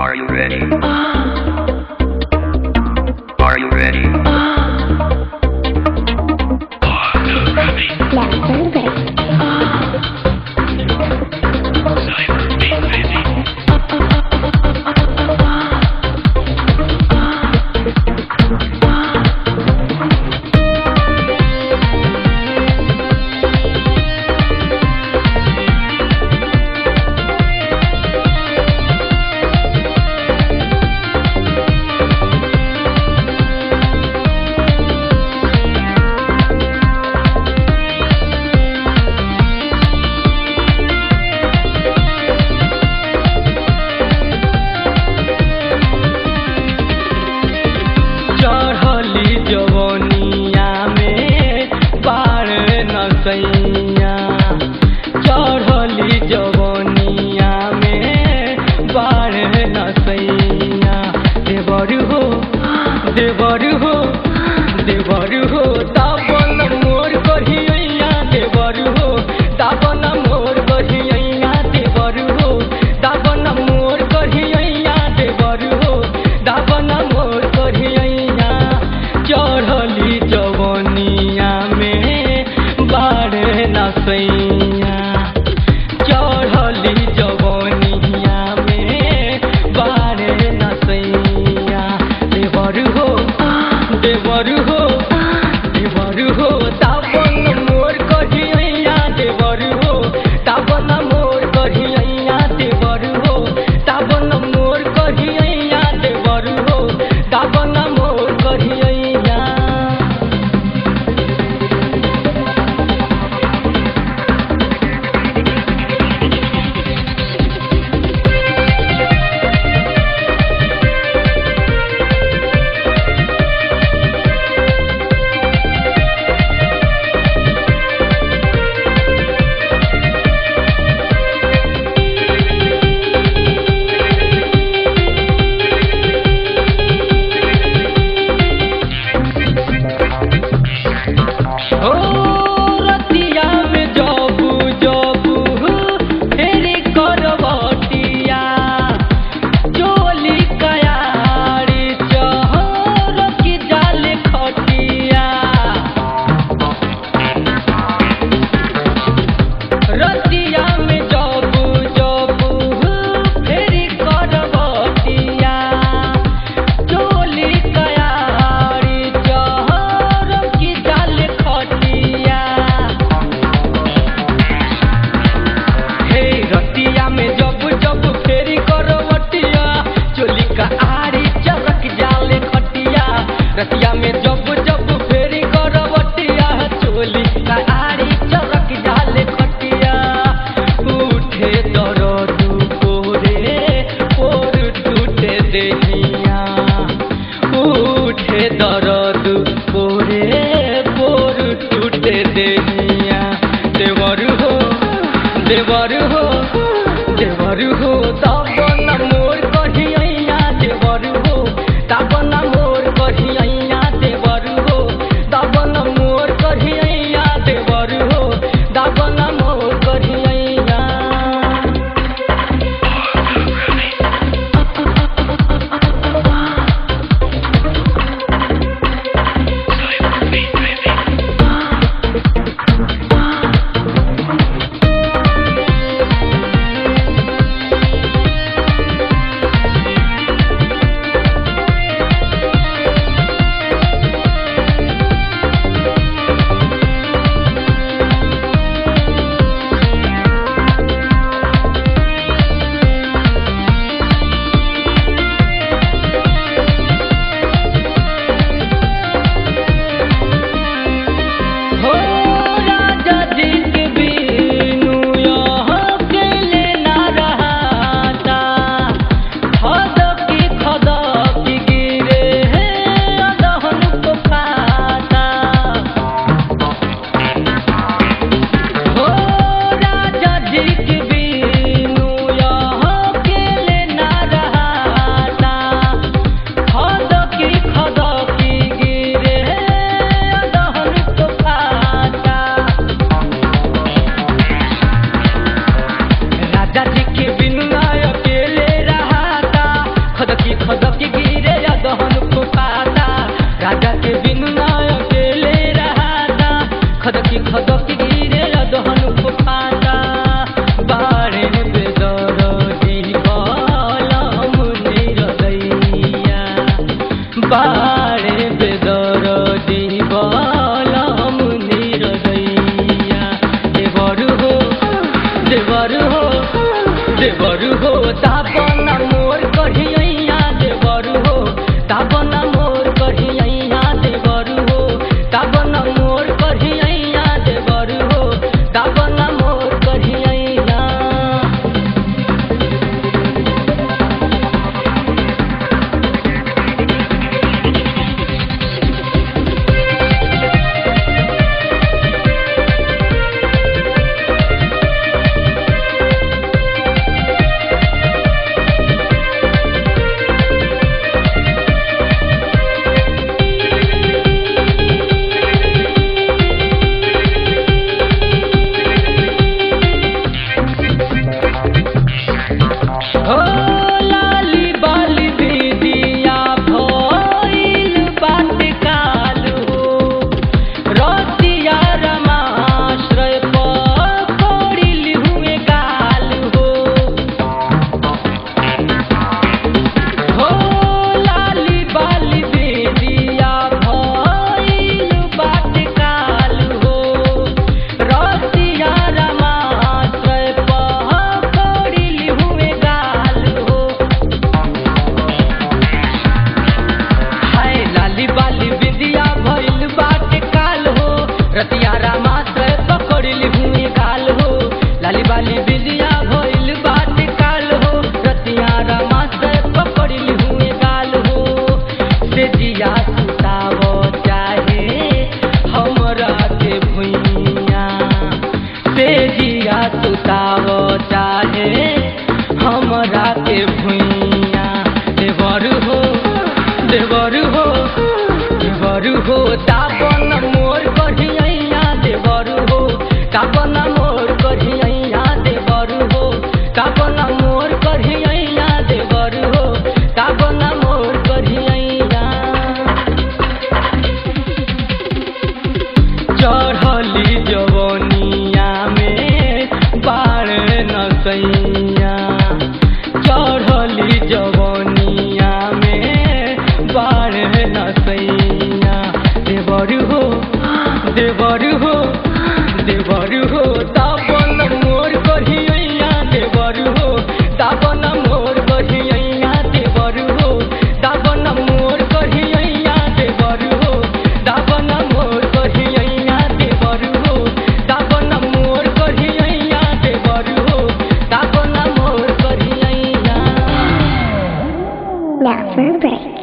Are you ready? Are you ready? चढ़ली जवनिया में बाढ़ नसैया देवर हो देवर हो देवर हो दाबन मोर कहिया देवर हो दाबन मोर कहिया देवर हो दाबन मोर कहिया देवर हो दाबन मोर कहिया चढ़ली जवनिया में बाढ़ नसैया चढ़ली जवनिया में बाढ़ नसैया देवर हो देवर हो देवरु हो तापन मोर कढ़िया देवरु हो तापन मोर कढ़िया देवरु हो तापन मोर कढ़िया देवरु हो तापन मोर कढ़िया चढ़ली जवनिया में बाढ़ नसैया चढ़ली जवनिया में बाढ़ नसैया देवरु हो देवरु हो देवरु हो तापन मोर कढ़िया देवरु हो तापन मोर कढ़िया देवरु हो तापन मोर कढ़िया देवरु हो तापन मोर कढ़िया देवरु हो तापन मोर कढ़िया देवरु हो तापन मोर कढ़िया Now for a break.